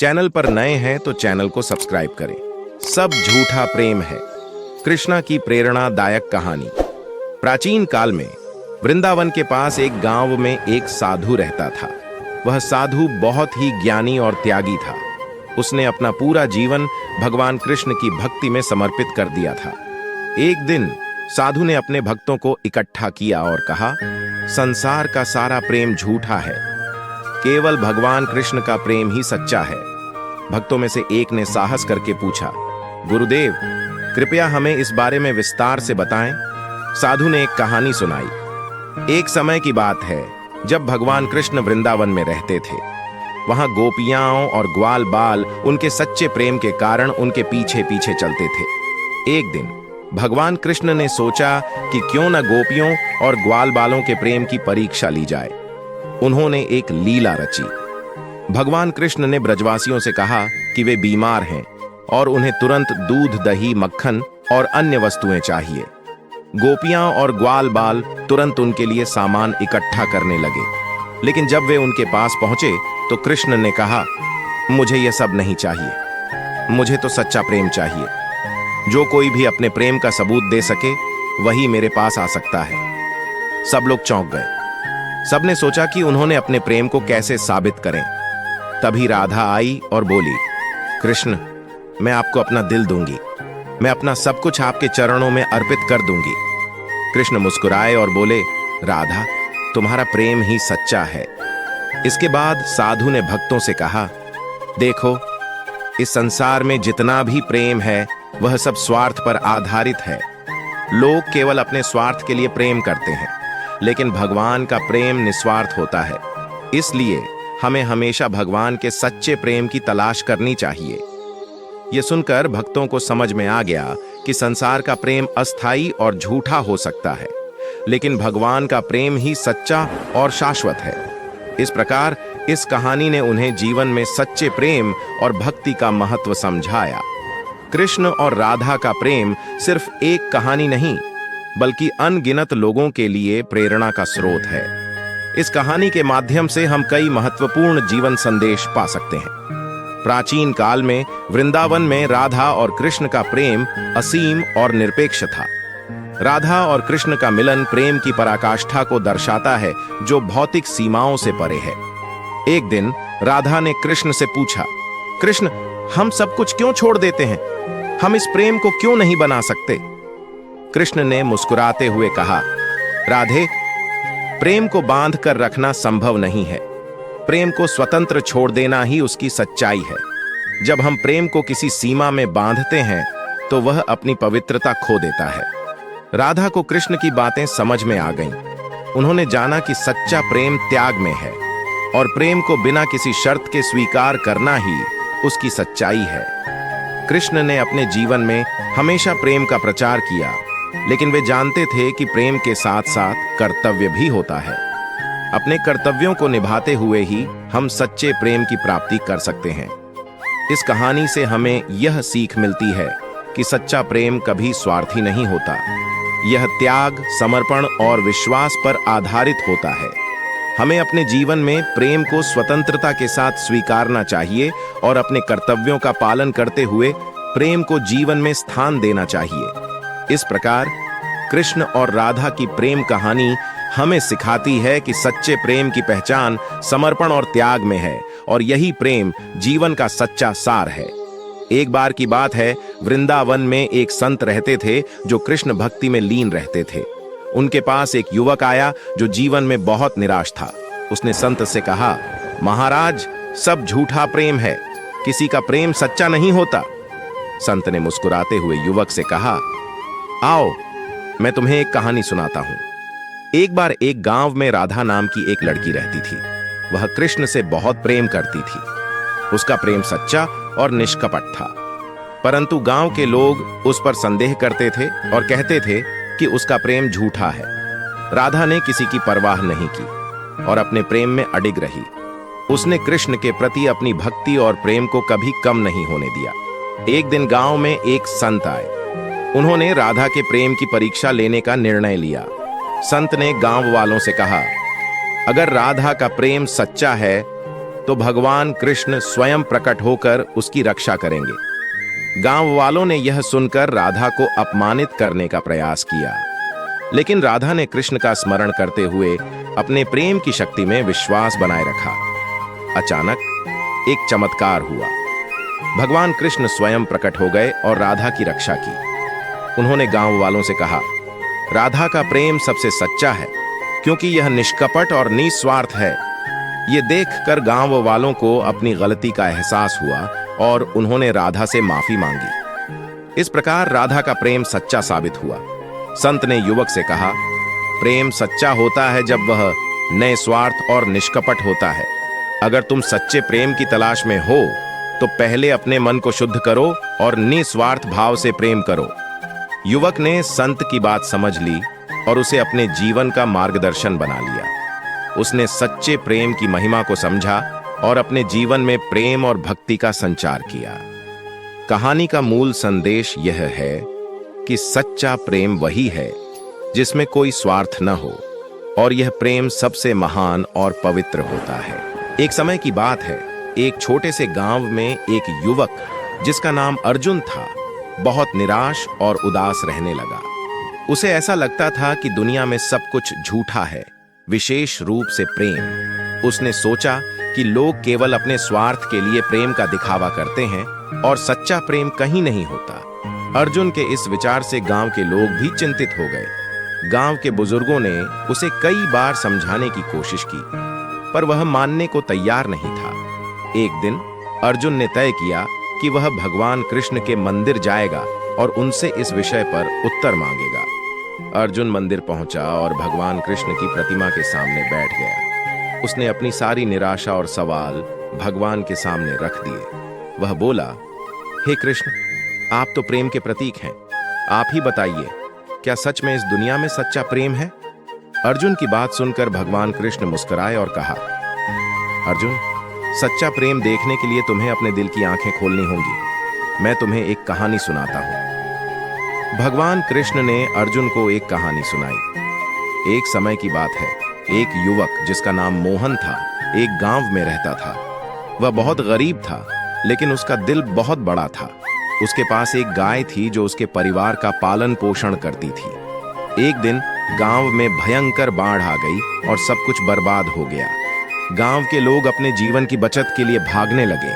Channel पर नए हैं तो चैनल को सब्सक्राइब करें। सब झूठा प्रेम है। कृष्णा की प्रेरणादायक कहानी। प्राचीन काल में वृंदावन के पास एक गांव में एक साधु रहता था। वह साधु बहुत ही ज्ञानी और त्यागी था। उसने अपना पूरा जीवन भगवान कृष्ण की भक्ति में समर्पित कर दिया था। एक दिन साधु ने अपने भक्तों को इकट्ठा किया और कहा, संसार का सारा प्रेम झूठा है, केवल भगवान कृष्ण का प्रेम ही सच्चा है। भक्तों में से एक ने साहस करके पूछा, गुरुदेव, कृपया हमें इस बारे में विस्तार से बताएं। साधु ने एक कहानी सुनाई। एक समय की बात है जब भगवान कृष्ण वृंदावन में रहते थे। वहां गोपियाओं और ग्वाल बाल उनके सच्चे प्रेम के कारण उनके पीछे पीछे चलते थे। एक दिन भगवान कृष्ण ने सोचा कि क्यों न गोपियों और ग्वाल बालों के प्रेम की परीक्षा ली जाए। उन्होंने एक लीला रची। भगवान कृष्ण ने ब्रजवासियों से कहा कि वे बीमार हैं और उन्हें तुरंत दूध, दही, मक्खन और अन्य वस्तुएं चाहिए। गोपियां और ग्वाल बाल तुरंत उनके लिए सामान इकट्ठा करने लगे। लेकिन जब वे उनके पास पहुंचे तो कृष्ण ने कहा, मुझे यह सब नहीं चाहिए, मुझे तो सच्चा प्रेम चाहिए। जो कोई भी अपने प्रेम का सबूत दे सके वही मेरे पास आ सकता है। सब लोग चौंक गए। सबने सोचा कि उन्होंने अपने प्रेम को कैसे साबित करें। तभी राधा आई और बोली, कृष्ण, मैं आपको अपना दिल दूंगी, मैं अपना सब कुछ आपके चरणों में अर्पित कर दूंगी। कृष्ण मुस्कुराए और बोले, राधा, तुम्हारा प्रेम ही सच्चा है। इसके बाद साधु ने भक्तों से कहा, देखो, इस संसार में जितना भी प्रेम है वह सब स्वार्थ पर आधारित है। लोग केवल अपने स्वार्थ के लिए प्रेम करते हैं, लेकिन भगवान का प्रेम निस्वार्थ होता है। इसलिए हमें हमेशा भगवान के सच्चे प्रेम की तलाश करनी चाहिए। यह सुनकर भक्तों को समझ में आ गया कि संसार का प्रेम अस्थायी और झूठा हो सकता है, लेकिन भगवान का प्रेम ही सच्चा और शाश्वत है। इस प्रकार इस कहानी ने उन्हें जीवन में सच्चे प्रेम और भक्ति का महत्व समझाया। कृष्ण और राधा का प्रेम सिर्फ एक कहानी नहीं, बल्कि अनगिनत लोगों के लिए प्रेरणा का स्रोत है। इस कहानी के माध्यम से हम कई महत्वपूर्ण जीवन संदेश पा सकते हैं। प्राचीन काल में वृंदावन में राधा और कृष्ण का प्रेम असीम और निरपेक्ष था। राधा और कृष्ण का मिलन प्रेम की पराकाष्ठा को दर्शाता है, जो भौतिक सीमाओं से परे है। एक दिन राधा ने कृष्ण से पूछा, कृष्ण, हम सब कुछ क्यों छोड़ देते हैं? हम इस प्रेम को क्यों नहीं बना सकते? कृष्ण ने मुस्कुराते हुए कहा, राधे, प्रेम को बांध कर रखना संभव नहीं है। प्रेम को स्वतंत्र छोड़ देना ही उसकी सच्चाई है। जब हम प्रेम को किसी सीमा में बांधते हैं तो वह अपनी पवित्रता खो देता है। राधा को कृष्ण की बातें समझ में आ गईं। उन्होंने जाना कि सच्चा प्रेम त्याग में है और प्रेम को बिना किसी शर्त के स्वीकार करना ही उसकी सच्चाई है। कृष्ण ने अपने जीवन में हमेशा प्रेम का प्रचार किया, लेकिन वे जानते थे कि प्रेम के साथ साथ कर्तव्य भी होता है। अपने कर्तव्यों को निभाते हुए ही हम सच्चे प्रेम की प्राप्ति कर सकते हैं। इस कहानी से हमें यह सीख मिलती है कि सच्चा प्रेम कभी स्वार्थी नहीं होता। यह त्याग, समर्पण और विश्वास पर आधारित होता है। हमें अपने जीवन में प्रेम को स्वतंत्रता के साथ स्वीकारना चाहिए और अपने कर्तव्यों का पालन करते हुए प्रेम को जीवन में स्थान देना चाहिए। इस प्रकार कृष्ण और राधा की प्रेम कहानी हमें सिखाती है कि सच्चे प्रेम की पहचान समर्पण और त्याग में है, और यही प्रेम जीवन का सच्चा सार है। एक बार की बात है, वृंदावन में एक संत रहते थे जो कृष्ण भक्ति में लीन रहते थे। उनके पास एक युवक आया जो जीवन में बहुत निराश था। उसने संत से कहा, महाराज, सब झूठा प्रेम है, किसी का प्रेम सच्चा नहीं होता। संत ने मुस्कुराते हुए युवक से कहा, आओ, मैं तुम्हें एक कहानी सुनाता हूं। एक बार एक गांव में राधा नाम की एक लड़की रहती थी। वह कृष्ण से बहुत प्रेम करती थी। उसका प्रेम सच्चा और निष्कपट था, परंतु गांव के लोग उस पर संदेह करते थे और कहते थे कि उसका प्रेम झूठा है। राधा ने किसी की परवाह नहीं की और अपने प्रेम में अडिग रही। उसने कृष्ण के प्रति अपनी भक्ति और प्रेम को कभी कम नहीं होने दिया। एक दिन गांव में एक संत आए। उन्होंने राधा के प्रेम की परीक्षा लेने का निर्णय लिया। संत ने गांव वालों से कहा, अगर राधा का प्रेम सच्चा है तो भगवान कृष्ण स्वयं प्रकट होकर उसकी रक्षा करेंगे। गांव वालों ने यह सुनकर राधा को अपमानित करने का प्रयास किया, लेकिन राधा ने कृष्ण का स्मरण करते हुए अपने प्रेम की शक्ति में विश्वास बनाए रखा। अचानक एक चमत्कार हुआ। भगवान कृष्ण स्वयं प्रकट हो गए और राधा की रक्षा की। उन्होंने गांव वालों से कहा, राधा का प्रेम सबसे सच्चा है, क्योंकि यह निष्कपट और निस्वार्थ है। ये देखकर गांव वालों को अपनी गलती का एहसास हुआ और उन्होंने राधा से माफी मांगी। इस प्रकार राधा का प्रेम सच्चा साबित हुआ। संत ने युवक से कहा, प्रेम सच्चा होता है जब वह निस्वार्थ और निष्कपट होता है। अगर तुम सच्चे प्रेम की तलाश में हो तो पहले अपने मन को शुद्ध करो और निस्वार्थ भाव से प्रेम करो। युवक ने संत की बात समझ ली और उसे अपने जीवन का मार्गदर्शन बना लिया। उसने सच्चे प्रेम की महिमा को समझा और अपने जीवन में प्रेम और भक्ति का संचार किया। कहानी का मूल संदेश यह है कि सच्चा प्रेम वही है जिसमें कोई स्वार्थ न हो, और यह प्रेम सबसे महान और पवित्र होता है। एक समय की बात है, एक छोटे से गांव में एक युवक जिसका नाम अर्जुन था बहुत निराश और उदास रहने लगा। उसे ऐसा लगता था कि दुनिया में सब कुछ झूठा है, विशेष रूप से प्रेम। उसने सोचा कि लोग केवल अपने स्वार्थ के लिए प्रेम का दिखावा करते हैं और सच्चा प्रेम कहीं नहीं होता। अर्जुन के इस विचार से गांव के लोग भी चिंतित हो गए। गांव के बुजुर्गों ने उसे कई बार समझाने की कोशिश की, पर वह मानने को तैयार नहीं था। एक दिन अर्जुन ने तय किया कि वह भगवान कृष्ण के मंदिर जाएगा और उनसे इस विषय पर उत्तर मांगेगा। अर्जुन मंदिर पहुंचा और भगवान कृष्ण की प्रतिमा के सामने बैठ गया। उसने अपनी सारी निराशा और सवाल भगवान के सामने रख दिए। वह बोला, हे कृष्ण, आप तो प्रेम के प्रतीक हैं। आप ही बताइए, क्या सच में इस दुनिया में सच्चा प्रेम है? अर्जुन की बात सुनकर भगवान कृष्ण मुस्कुराए और कहा, अर्जुन, सच्चा प्रेम देखने के लिए तुम्हें अपने दिल की आंखें खोलनी होंगी। मैं तुम्हें एक कहानी सुनाता हूं। भगवान कृष्ण ने अर्जुन को एक कहानी सुनाई। एक समय की बात है, एक युवक जिसका नाम मोहन था एक गांव में रहता था। वह बहुत गरीब था, लेकिन उसका दिल बहुत बड़ा था। उसके पास एक गाय थी जो उसके परिवार का पालन पोषण करती थी। एक दिन गांव में भयंकर बाढ़ आ गई और सब कुछ बर्बाद हो गया। गांव के लोग अपने जीवन की बचत के लिए भागने लगे।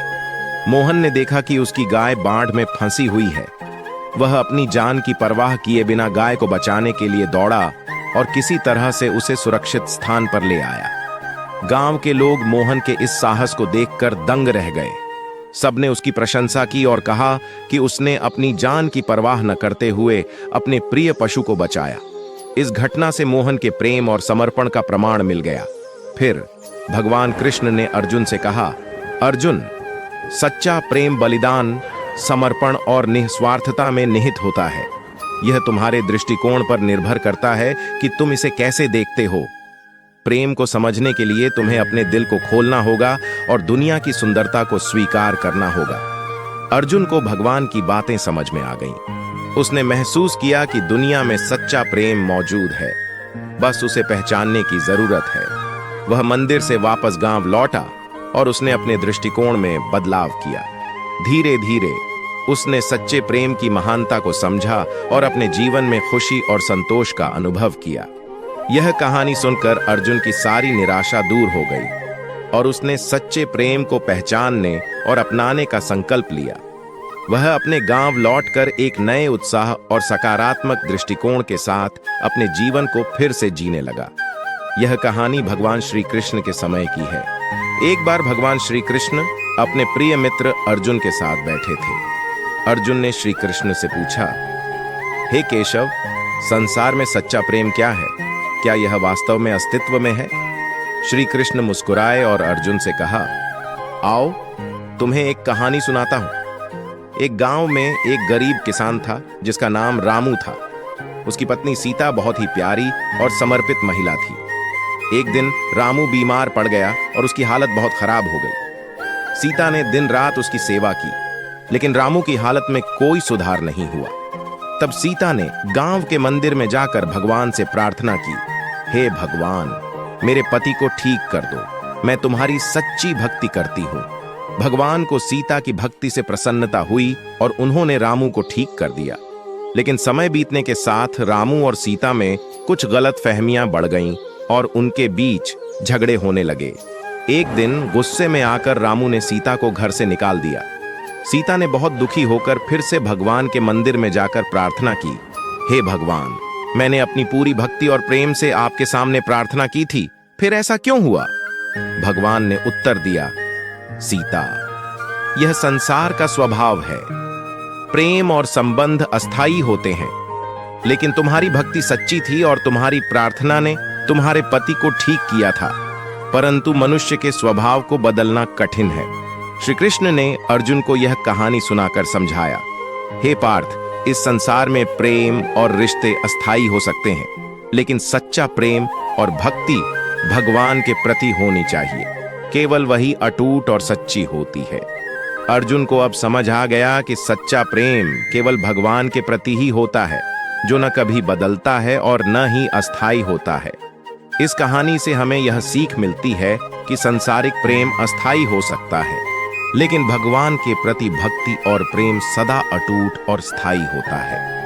मोहन ने देखा कि उसकी गाय बाढ़ में फंसी हुई है। वह अपनी जान की परवाह किए बिना गाय को बचाने के लिए दौड़ा और किसी तरह से उसे सुरक्षित स्थान पर ले आया। गांव के लोग मोहन के इस साहस को देखकर दंग रह गए। सबने उसकी प्रशंसा की और कहा कि उसने अपनी जान की परवाह न करते हुए अपने प्रिय पशु को बचाया। इस घटना से मोहन के प्रेम और समर्पण का प्रमाण मिल गया। फिर भगवान कृष्ण ने अर्जुन से कहा, अर्जुन, सच्चा प्रेम बलिदान, समर्पण और निस्वार्थता में निहित होता है। यह तुम्हारे दृष्टिकोण पर निर्भर करता है कि तुम इसे कैसे देखते हो। प्रेम को समझने के लिए तुम्हें अपने दिल को खोलना होगा और दुनिया की सुंदरता को स्वीकार करना होगा। अर्जुन को भगवान की बातें समझ में आ गईं। उसने महसूस किया कि दुनिया में सच्चा प्रेम मौजूद है, बस उसे पहचानने की जरूरत है। वह मंदिर से वापस गांव लौटा और उसने अपने दृष्टिकोण में बदलाव किया। धीरे धीरे उसने सच्चे प्रेम की महानता को समझा और अपने जीवन में खुशी और संतोष का अनुभव किया। यह कहानी सुनकर अर्जुन की सारी निराशा दूर हो गई और उसने सच्चे प्रेम को पहचानने और अपनाने का संकल्प लिया। वह अपने गांव लौटकर एक नए उत्साह और सकारात्मक दृष्टिकोण के साथ अपने जीवन को फिर से जीने लगा। यह कहानी भगवान श्री कृष्ण के समय की है। एक बार भगवान श्री कृष्ण अपने प्रिय मित्र अर्जुन के साथ बैठे थे। अर्जुन ने श्री कृष्ण से पूछा, हे केशव, संसार में सच्चा प्रेम क्या है? क्या यह वास्तव में अस्तित्व में है? श्री कृष्ण मुस्कुराए और अर्जुन से कहा, आओ तुम्हें एक कहानी सुनाता हूं। एक गांव में एक गरीब किसान था जिसका नाम रामू था। उसकी पत्नी सीता बहुत ही प्यारी और समर्पित महिला थी। एक दिन रामू बीमार पड़ गया और उसकी हालत बहुत खराब हो गई। सीता ने दिन रात उसकी सेवा की, लेकिन रामू की हालत में कोई सुधार नहीं हुआ। तब सीता ने गांव के मंदिर में जाकर भगवान से प्रार्थना की, हे भगवान, मेरे पति को ठीक कर दो। मैं तुम्हारी सच्ची भक्ति करती हूँ। भगवान को सीता की भक्ति से प्रसन्नता हुई और उन्होंने रामू को ठीक कर दिया। लेकिन समय बीतने के साथ रामू और सीता में कुछ गलत फहमियां बढ़ गईं और उनके बीच झगड़े होने लगे। एक दिन गुस्से में आकर रामू ने सीता को घर से निकाल दिया। सीता ने बहुत दुखी होकर फिर से भगवान के मंदिर में जाकर प्रार्थना की, हे भगवान, मैंने अपनी पूरी भक्ति और प्रेम से आपके सामने प्रार्थना की थी, फिर ऐसा क्यों हुआ? भगवान ने उत्तर दिया, सीता, यह संसार का स्वभाव है। प्रेम और संबंध अस्थायी होते हैं, लेकिन तुम्हारी भक्ति सच्ची थी और तुम्हारी प्रार्थना ने तुम्हारे पति को ठीक किया था। परंतु मनुष्य के स्वभाव को बदलना कठिन है। श्री कृष्ण ने अर्जुन को यह कहानी सुनाकर समझाया, हे पार्थ, इस संसार में प्रेम और रिश्ते अस्थायी हो सकते हैं, लेकिन सच्चा प्रेम और भक्ति भगवान के प्रति होनी चाहिए। केवल वही अटूट और सच्ची होती है। अर्जुन को अब समझ आ गया कि सच्चा प्रेम केवल भगवान के प्रति ही होता है, जो न कभी बदलता है और न ही अस्थायी होता है। इस कहानी से हमें यह सीख मिलती है कि सांसारिक प्रेम अस्थायी हो सकता है, लेकिन भगवान के प्रति भक्ति और प्रेम सदा अटूट और स्थायी होता है।